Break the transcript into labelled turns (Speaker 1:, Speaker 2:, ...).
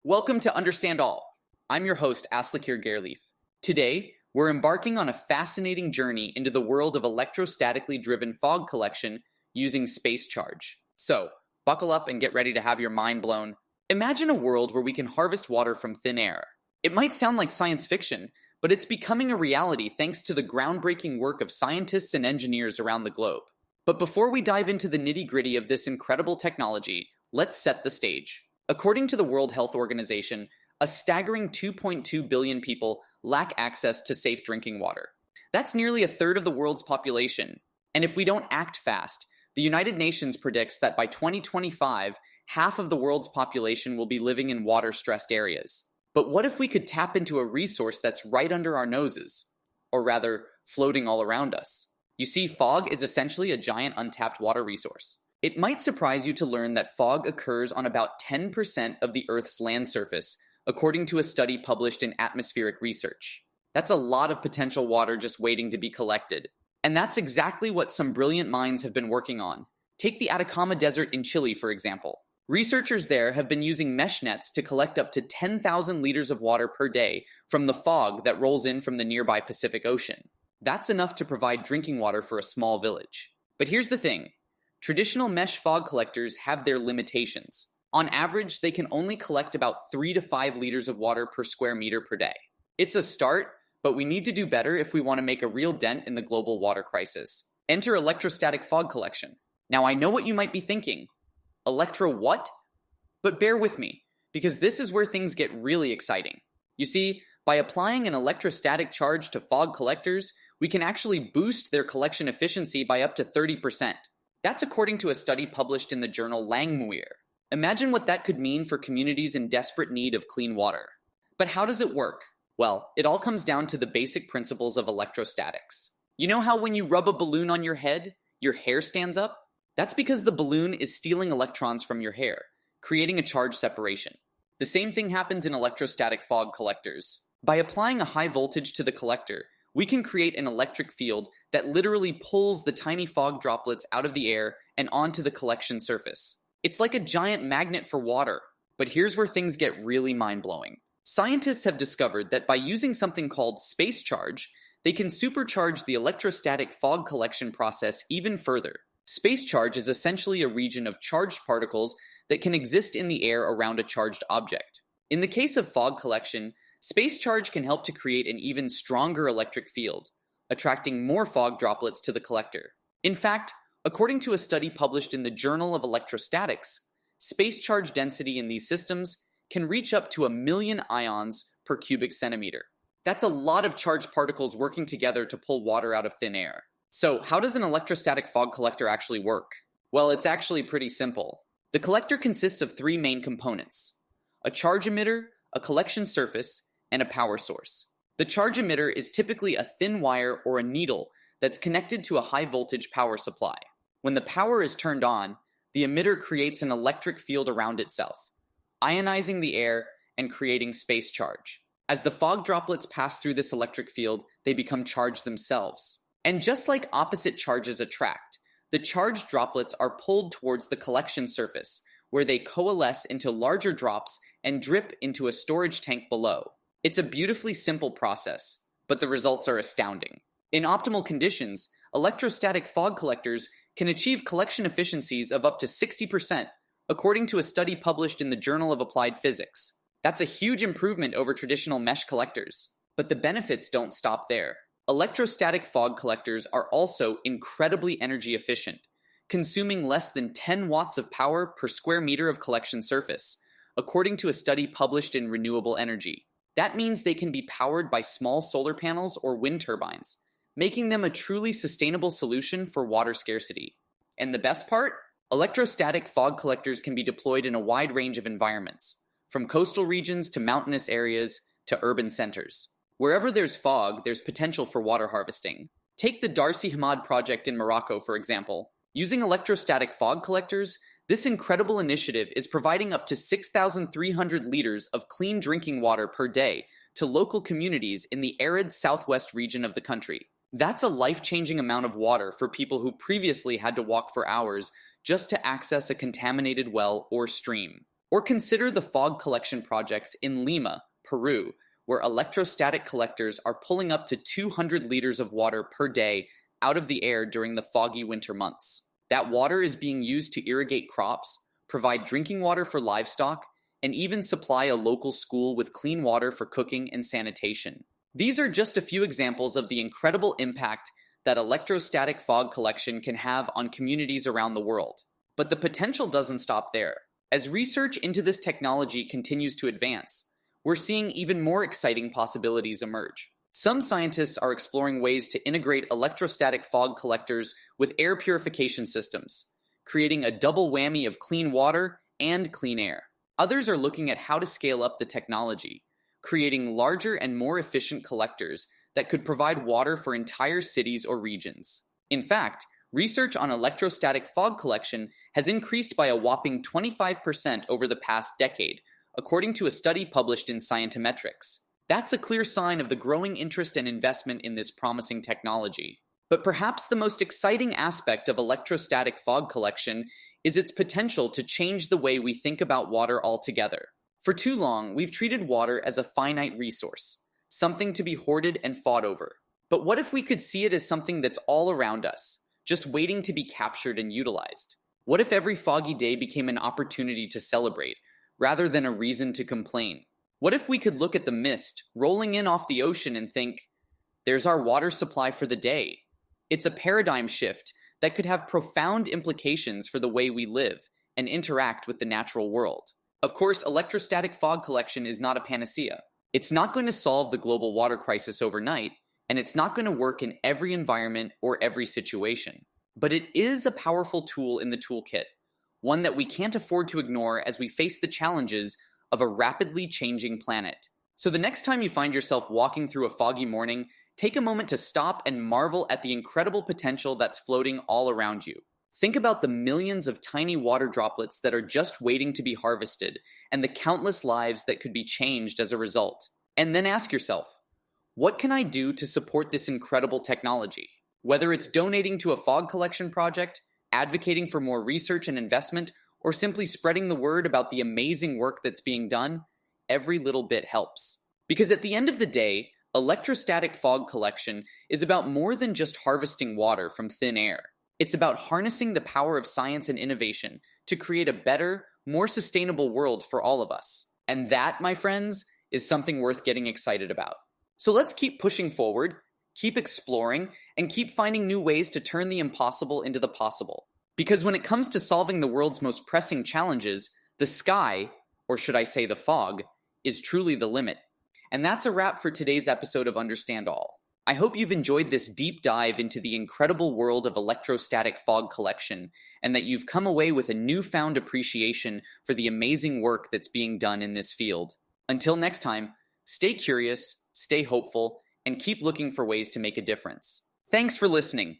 Speaker 1: Welcome to Understand All. I'm your host, Aslakir Gareleaf. Today, we're embarking on a fascinating journey into the world of electrostatically driven fog collection using space charge. So, buckle up and get ready to have your mind blown. Imagine a world where we can harvest water from thin air. It might sound like science fiction, but it's becoming a reality thanks to the groundbreaking work of scientists and engineers around the globe. But before we dive into the nitty-gritty of this incredible technology, let's set the stage. According to the World Health Organization, a staggering 2.2 billion people lack access to safe drinking water. That's nearly a third of the world's population. And if we don't act fast, the United Nations predicts that by 2025, half of the world's population will be living in water-stressed areas. But what if we could tap into a resource that's right under our noses? Or rather, floating all around us. You see, fog is essentially a giant untapped water resource. It might surprise you to learn that fog occurs on about 10% of the Earth's land surface, according to a study published in Atmospheric Research. That's a lot of potential water just waiting to be collected. And that's exactly what some brilliant minds have been working on. Take the Atacama Desert in Chile, for example. Researchers there have been using mesh nets to collect up to 10,000 liters of water per day from the fog that rolls in from the nearby Pacific Ocean. That's enough to provide drinking water for a small village. But here's the thing. Traditional mesh fog collectors have their limitations. On average, they can only collect about 3 to 5 liters of water per square meter per day. It's a start, but we need to do better if we want to make a real dent in the global water crisis. Enter electrostatic fog collection. Now, I know what you might be thinking. Electro what? But bear with me, because this is where things get really exciting. You see, by applying an electrostatic charge to fog collectors, we can actually boost their collection efficiency by up to 30%. That's according to a study published in the journal Langmuir. Imagine what that could mean for communities in desperate need of clean water. But how does it work? Well, it all comes down to the basic principles of electrostatics. You know how when you rub a balloon on your head, your hair stands up? That's because the balloon is stealing electrons from your hair, creating a charge separation. The same thing happens in electrostatic fog collectors. By applying a high voltage to the collector, we can create an electric field that literally pulls the tiny fog droplets out of the air and onto the collection surface. It's like a giant magnet for water. But here's where things get really mind-blowing. Scientists have discovered that by using something called space charge, they can supercharge the electrostatic fog collection process even further. Space charge is essentially a region of charged particles that can exist in the air around a charged object. In the case of fog collection, space charge can help to create an even stronger electric field, attracting more fog droplets to the collector. In fact, according to a study published in the Journal of Electrostatics, space charge density in these systems can reach up to 1 million ions per cubic centimeter. That's a lot of charged particles working together to pull water out of thin air. So, how does an electrostatic fog collector actually work? Well, it's actually pretty simple. The collector consists of 3 main components: a charge emitter, a collection surface, and a power source. The charge emitter is typically a thin wire or a needle that's connected to a high voltage power supply. When the power is turned on, the emitter creates an electric field around itself, ionizing the air and creating space charge. As the fog droplets pass through this electric field, they become charged themselves. And just like opposite charges attract, the charged droplets are pulled towards the collection surface, where they coalesce into larger drops and drip into a storage tank below. It's a beautifully simple process, but the results are astounding. In optimal conditions, electrostatic fog collectors can achieve collection efficiencies of up to 60%, according to a study published in the Journal of Applied Physics. That's a huge improvement over traditional mesh collectors. But the benefits don't stop there. Electrostatic fog collectors are also incredibly energy efficient, consuming less than 10 watts of power per square meter of collection surface, according to a study published in Renewable Energy. That means they can be powered by small solar panels or wind turbines, making them a truly sustainable solution for water scarcity. And the best part? Electrostatic fog collectors can be deployed in a wide range of environments, from coastal regions to mountainous areas to urban centers. Wherever there's fog, there's potential for water harvesting. Take the Darcy Hamad project in Morocco, for example. Using electrostatic fog collectors, this incredible initiative is providing up to 6,300 liters of clean drinking water per day to local communities in the arid southwest region of the country. That's a life-changing amount of water for people who previously had to walk for hours just to access a contaminated well or stream. Or consider the fog collection projects in Lima, Peru, where electrostatic collectors are pulling up to 200 liters of water per day out of the air during the foggy winter months. That water is being used to irrigate crops, provide drinking water for livestock, and even supply a local school with clean water for cooking and sanitation. These are just a few examples of the incredible impact that electrostatic fog collection can have on communities around the world. But the potential doesn't stop there. As research into this technology continues to advance, we're seeing even more exciting possibilities emerge. Some scientists are exploring ways to integrate electrostatic fog collectors with air purification systems, creating a double whammy of clean water and clean air. Others are looking at how to scale up the technology, creating larger and more efficient collectors that could provide water for entire cities or regions. In fact, research on electrostatic fog collection has increased by a whopping 25% over the past decade, according to a study published in Scientometrics. That's a clear sign of the growing interest and investment in this promising technology. But perhaps the most exciting aspect of electrostatic fog collection is its potential to change the way we think about water altogether. For too long, we've treated water as a finite resource, something to be hoarded and fought over. But what if we could see it as something that's all around us, just waiting to be captured and utilized? What if every foggy day became an opportunity to celebrate, rather than a reason to complain? What if we could look at the mist rolling in off the ocean and think, there's our water supply for the day? It's a paradigm shift that could have profound implications for the way we live and interact with the natural world. Of course, electrostatic fog collection is not a panacea. It's not going to solve the global water crisis overnight, and it's not going to work in every environment or every situation. But it is a powerful tool in the toolkit, one that we can't afford to ignore as we face the challenges of a rapidly changing planet. So the next time you find yourself walking through a foggy morning, take a moment to stop and marvel at the incredible potential that's floating all around you. Think about the millions of tiny water droplets that are just waiting to be harvested, and the countless lives that could be changed as a result. And then ask yourself, what can I do to support this incredible technology? Whether it's donating to a fog collection project, advocating for more research and investment, or simply spreading the word about the amazing work that's being done, every little bit helps. Because at the end of the day, electrostatic fog collection is about more than just harvesting water from thin air. It's about harnessing the power of science and innovation to create a better, more sustainable world for all of us. And that, my friends, is something worth getting excited about. So let's keep pushing forward, keep exploring, and keep finding new ways to turn the impossible into the possible. Because when it comes to solving the world's most pressing challenges, the sky, or should I say the fog, is truly the limit. And that's a wrap for today's episode of Understand All. I hope you've enjoyed this deep dive into the incredible world of electrostatic fog collection, and that you've come away with a newfound appreciation for the amazing work that's being done in this field. Until next time, stay curious, stay hopeful, and keep looking for ways to make a difference. Thanks for listening.